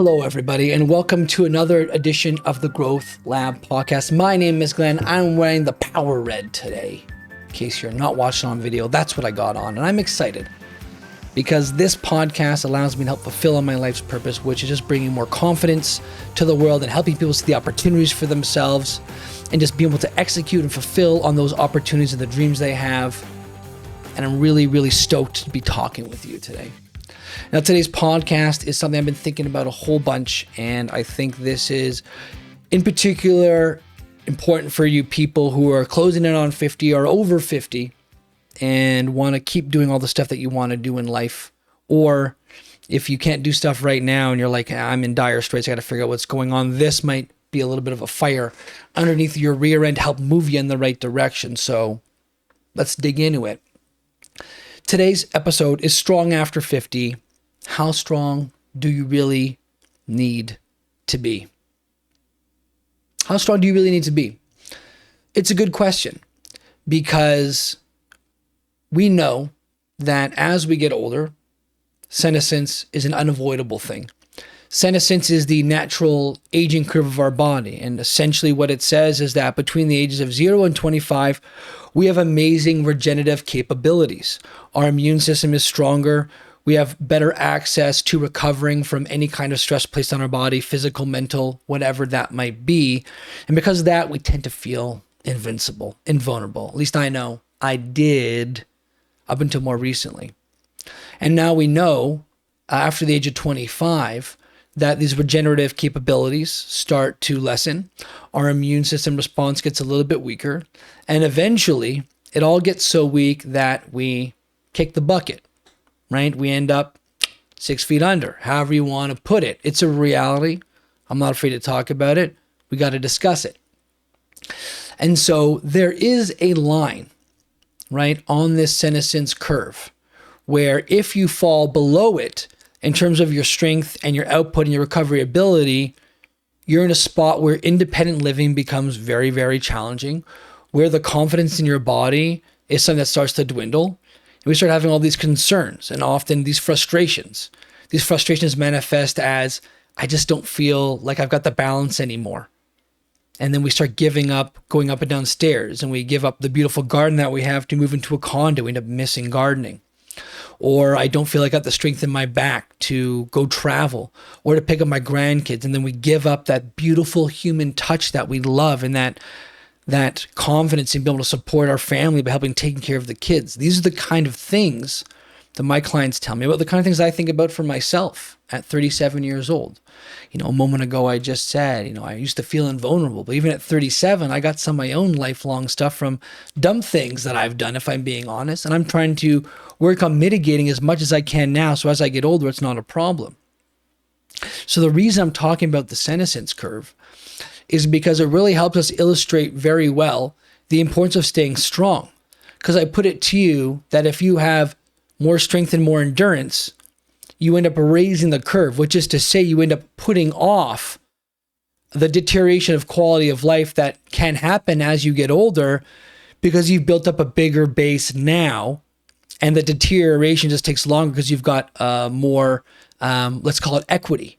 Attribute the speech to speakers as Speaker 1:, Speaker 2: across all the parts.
Speaker 1: Hello, everybody, and welcome to another edition of the Growth Lab podcast. My name is Glen. I'm wearing the Power Red today. In case you're not watching on video, that's what I got on, and I'm excited because this podcast allows me to help fulfill on my life's purpose, which is just bringing more confidence to the world and helping people see the opportunities for themselves and just being able to execute and fulfill on those opportunities and the dreams they have. And I'm really, really stoked to be talking with you today. Now, today's podcast is something I've been thinking about a whole bunch, and I think this is, in particular, important for you people who are closing in on 50 or over 50 and want to keep doing all the stuff that you want to do in life. Or if you can't do stuff right now and you're like, I'm in dire straits, I got to figure out what's going on. This might be a little bit of a fire underneath your rear end to help move you in the right direction. So let's dig into it. Today's episode is Strong After 50. How strong do you really need to be? How strong do you really need to be? It's a good question because we know that as we get older, senescence is an unavoidable thing. Senescence is the natural aging curve of our body. And essentially what it says is that between the ages of 0 and 25, we have amazing regenerative capabilities. Our immune system is stronger. We have better access to recovering from any kind of stress placed on our body, physical, mental, whatever that might be. And because of that, we tend to feel invincible, invulnerable. At least I know I did up until more recently. And now we know after the age of 25 that these regenerative capabilities start to lessen. Our immune system response gets a little bit weaker. And eventually, it all gets so weak that we kick the bucket, right? We end up 6 feet under, however you want to put it. It's a reality. I'm not afraid to talk about it. We got to discuss it. And so there is a line, right, on this senescence curve where if you fall below it in terms of your strength and your output and your recovery ability, you're in a spot where independent living becomes very, very challenging, where the confidence in your body is something that starts to dwindle. And we start having all these concerns and often these frustrations. These frustrations manifest as, I just don't feel like I've got the balance anymore. And then we start giving up, going up and down stairs, and we give up the beautiful garden that we have to move into a condo. We end up missing gardening. Or I don't feel like I got the strength in my back to go travel or to pick up my grandkids. And then we give up that beautiful human touch that we love and that confidence in being able to support our family by helping taking care of the kids. These are the kind of things that my clients tell me about, the kind of things I think about for myself at 37 years old. A moment ago, I just said, I used to feel invulnerable, but even at 37, I got some of my own lifelong stuff from dumb things that I've done, if I'm being honest. And I'm trying to work on mitigating as much as I can now. So as I get older, it's not a problem. So the reason I'm talking about the senescence curve is because it really helps us illustrate very well the importance of staying strong. Because I put it to you that if you have more strength and more endurance, you end up raising the curve, which is to say you end up putting off the deterioration of quality of life that can happen as you get older because you've built up a bigger base now, and the deterioration just takes longer because you've got more, let's call it equity,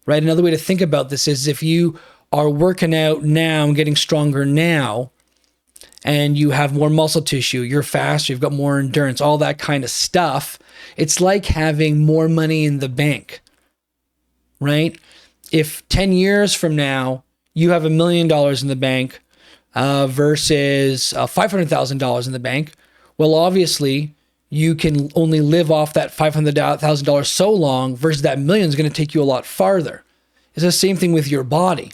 Speaker 1: right? Another way to think about this is if you are working out now and getting stronger now, and you have more muscle tissue, you're faster, you've got more endurance, all that kind of stuff. It's like having more money in the bank, right? If 10 years from now, you have $1 million in the bank versus $500,000 in the bank, well, obviously, you can only live off that $500,000 so long versus that million is going to take you a lot farther. It's the same thing with your body.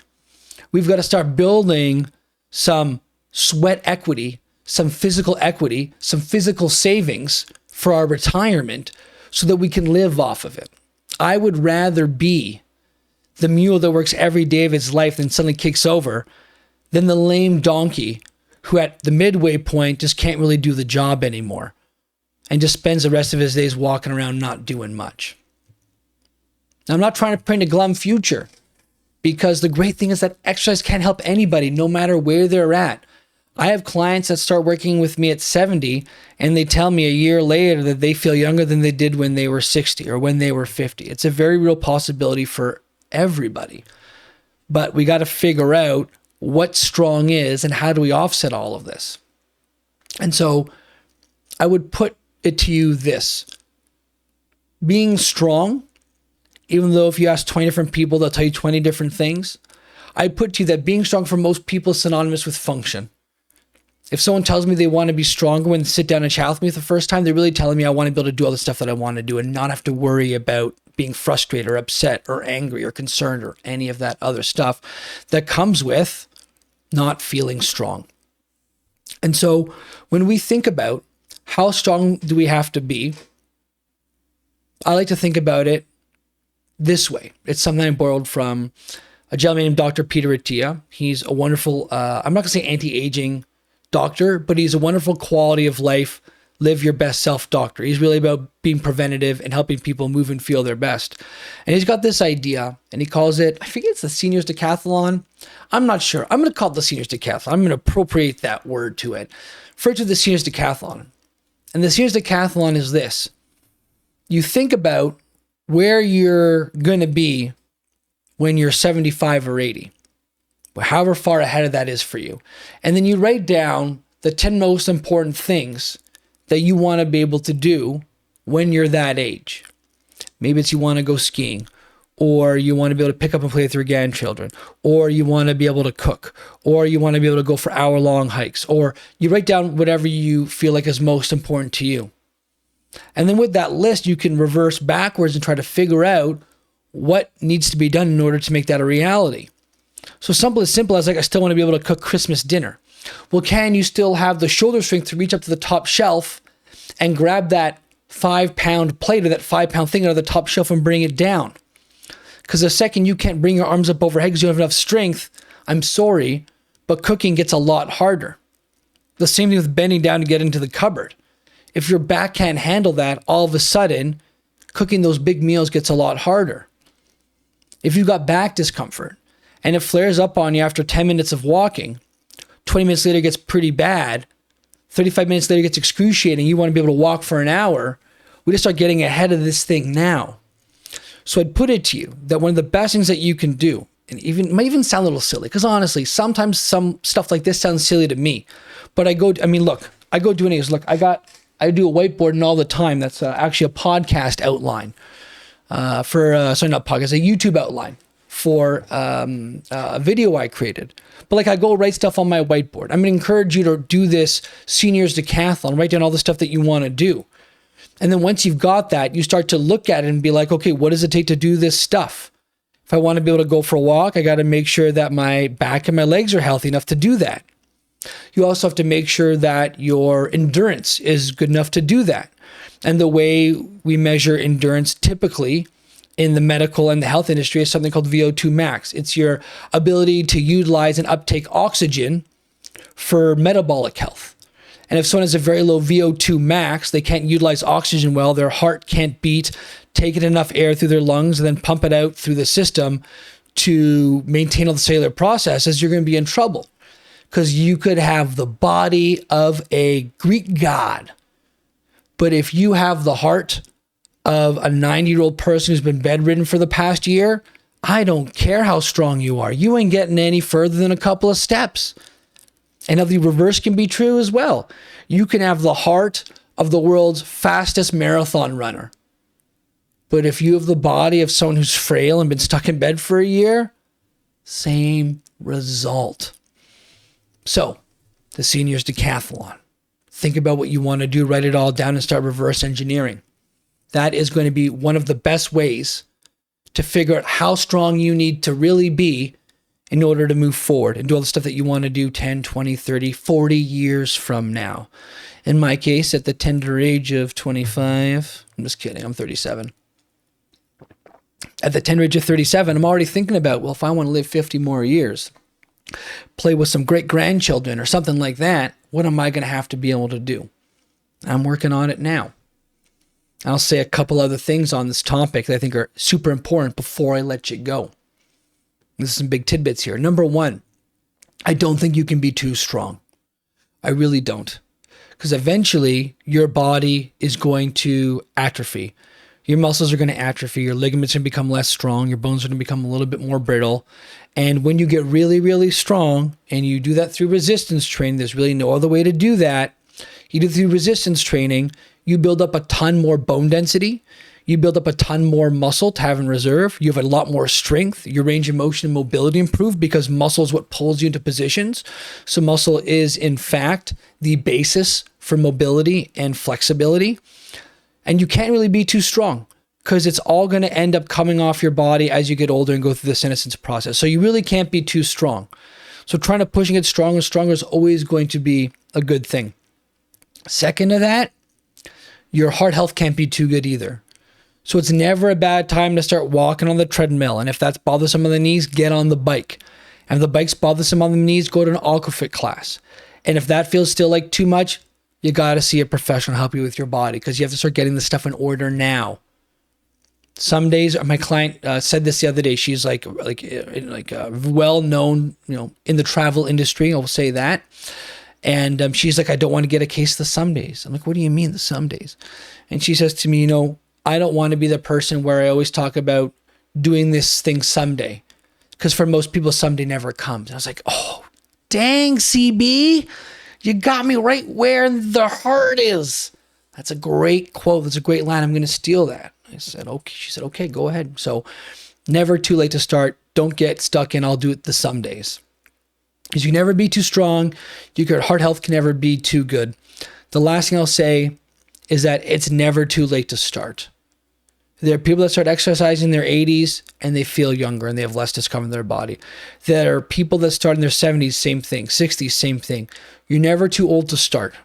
Speaker 1: We've got to start building some sweat equity, some physical savings for our retirement so that we can live off of it. I would rather be the mule that works every day of his life and suddenly kicks over than the lame donkey who at the midway point just can't really do the job anymore and just spends the rest of his days walking around not doing much. Now, I'm not trying to paint a glum future because the great thing is that exercise can help anybody no matter where they're at. I have clients that start working with me at 70 and they tell me a year later that they feel younger than they did when they were 60 or when they were 50. It's a very real possibility for everybody. But we got to figure out what strong is and how do we offset all of this. And so I would put it to you this. Being strong, even though if you ask 20 different people, they'll tell you 20 different things. I put to you that being strong for most people is synonymous with function. If someone tells me they want to be stronger when they sit down and chat with me for the first time, they're really telling me I want to be able to do all the stuff that I want to do and not have to worry about being frustrated or upset or angry or concerned or any of that other stuff that comes with not feeling strong. And so when we think about how strong do we have to be, I like to think about it this way. It's something I borrowed from a gentleman named Dr. Peter Attia. He's a wonderful, I'm not going to say anti-aging doctor, but he's a wonderful quality of life, live your best self doctor. He's really about being preventative and helping people move and feel their best. And he's got this idea, and he calls it, I forget, it's the Seniors Decathlon. I'm not sure. I'm going to call it the Seniors Decathlon. I'm going to appropriate that word to it. Refer to the Seniors Decathlon. And the Seniors Decathlon is this. You think about where you're going to be when you're 75 or 80. However far ahead of that is for you. And then you write down the 10 most important things that you want to be able to do when you're that age. Maybe it's you want to go skiing, or you want to be able to pick up and play with your grandchildren, or you want to be able to cook, or you want to be able to go for hour-long hikes, or you write down whatever you feel like is most important to you. And then with that list, you can reverse backwards and try to figure out what needs to be done in order to make that a reality. So simple as like, I still want to be able to cook Christmas dinner. Well, can you still have the shoulder strength to reach up to the top shelf and grab that 5-pound plate or that 5-pound thing out of the top shelf and bring it down? Because the second you can't bring your arms up overhead because you don't have enough strength, I'm sorry, but cooking gets a lot harder. The same thing with bending down to get into the cupboard. If your back can't handle that, all of a sudden, cooking those big meals gets a lot harder. If you've got back discomfort, and it flares up on you after 10 minutes of walking, 20 minutes later it gets pretty bad, 35 minutes later it gets excruciating, you want to be able to walk for an hour, we just start getting ahead of this thing now. So I'd put it to you that one of the best things that you can do, and it might even sound a little silly, because honestly, sometimes some stuff like this sounds silly to me, but I go do anything. Look, I do a whiteboarding all the time. That's actually a podcast outline not podcast, a YouTube outline for a video I created. But like I go write stuff on my whiteboard. I'm going to encourage you to do this Seniors Decathlon, write down all the stuff that you want to do. And then once you've got that, you start to look at it and be like, okay, what does it take to do this stuff? If I want to be able to go for a walk, I got to make sure that my back and my legs are healthy enough to do that. You also have to make sure that your endurance is good enough to do that. And the way we measure endurance typically in the medical and the health industry is something called VO2 max. It's your ability to utilize and uptake oxygen for metabolic health. And if someone has a very low VO2 max, they can't utilize oxygen well, their heart can't beat, take in enough air through their lungs, and then pump it out through the system to maintain all the cellular processes, you're going to be in trouble. Because you could have the body of a Greek god, but if you have the heart of a 90-year-old person who's been bedridden for the past year, I don't care how strong you are. You ain't getting any further than a couple of steps. And the reverse can be true as well. You can have the heart of the world's fastest marathon runner, but if you have the body of someone who's frail and been stuck in bed for a year, same result. So, the Seniors Decathlon. Think about what you want to do, write it all down, and start reverse engineering. That is going to be one of the best ways to figure out how strong you need to really be in order to move forward and do all the stuff that you want to do 10, 20, 30, 40 years from now. In my case, at the tender age of 25, I'm just kidding, I'm 37. At the tender age of 37, I'm already thinking about, well, if I want to live 50 more years, play with some great grandchildren or something like that, what am I going to have to be able to do? I'm working on it now. I'll say a couple other things on this topic that I think are super important before I let you go. This is some big tidbits here. Number one, I don't think you can be too strong. I really don't. Because eventually your body is going to atrophy. your muscles are going to atrophy, your ligaments are going to become less strong, your bones are going to become a little bit more brittle. And when you get really, really strong and you do that through resistance training, there's really no other way to do that. You do it through resistance training, you build up a ton more bone density. You build up a ton more muscle to have in reserve. You have a lot more strength. Your range of motion and mobility improve because muscle is what pulls you into positions. So muscle is, in fact, the basis for mobility and flexibility. And you can't really be too strong because it's all going to end up coming off your body as you get older and go through the senescence process. So you really can't be too strong. So trying to push and get stronger and stronger is always going to be a good thing. Second to that, your heart health can't be too good either. So it's never a bad time to start walking on the treadmill. And if that's bothersome on the knees, get on the bike. And if the bike's bothersome on the knees, go to an aquafit class. And if that feels still like too much, you got to see a professional help you with your body because you have to start getting this stuff in order now. Some days, my client said this the other day. She's like well-known, in the travel industry. I'll say that. And she's like, I don't want to get a case of the some days. I'm like, what do you mean the some days? And she says to me, I don't want to be the person where I always talk about doing this thing someday. Because for most people, someday never comes. And I was like, oh, dang, CB. You got me right where the heart is. That's a great quote. That's a great line. I'm going to steal that. I said, okay. She said, okay, go ahead. So never too late to start. Don't get stuck in, I'll do it the some days. Because you can never be too strong. Your heart health can never be too good. The last thing I'll say is that it's never too late to start. There are people that start exercising in their 80s and they feel younger and they have less discomfort in their body. There are people that start in their 70s, same thing. 60s, same thing. You're never too old to start.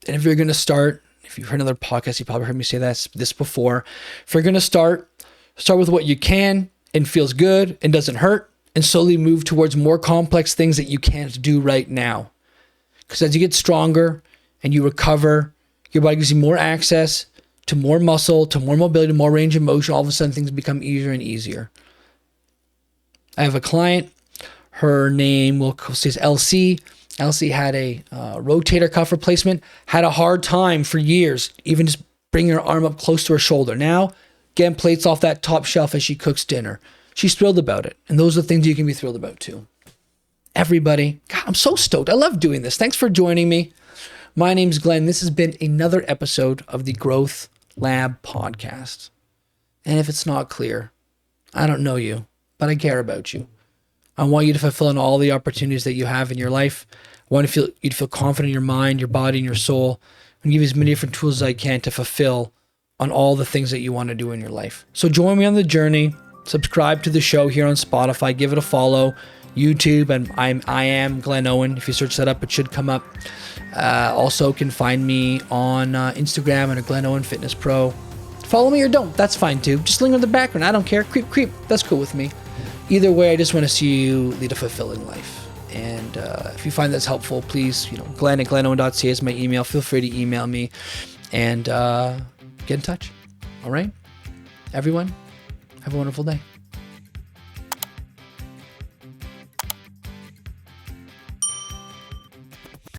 Speaker 1: And if you're going to start, if you've heard another podcast, you probably heard me say this before. If you're going to start with what you can and feels good and doesn't hurt and slowly move towards more complex things that you can't do right now. Because as you get stronger and you recover, your body gives you more access to more muscle, to more mobility, to more range of motion. All of a sudden, things become easier and easier. I have a client. Her name, we'll say, is LC. LC had a rotator cuff replacement, had a hard time for years, even just bringing her arm up close to her shoulder. Now, getting plates off that top shelf as she cooks dinner. She's thrilled about it. And those are the things you can be thrilled about too. Everybody, God, I'm so stoked. I love doing this. Thanks for joining me. My name's Glenn. This has been another episode of the Growth Lab podcast. And if it's not clear, I don't know you, but I care about you. I want you to fulfill on all the opportunities that you have in your life. I want you to feel confident in your mind, your body, and your soul, and give you as many different tools as I can to fulfill on all the things that you want to do in your life. So join me on the journey. Subscribe to the show here on Spotify. Give it a follow. YouTube, and I am Glen Owen. If you search that up, it should come up. Also can find me on Instagram under Glen Owen Fitness Pro. Follow me or don't, that's fine too. Just link in the background, I don't care. Creep, that's cool with me. Either way, I just want to see you lead a fulfilling life. And if you find that's helpful, please, Glen at glenowen.ca is my email. Feel free to email me and get in touch. All right? Everyone, have a wonderful day.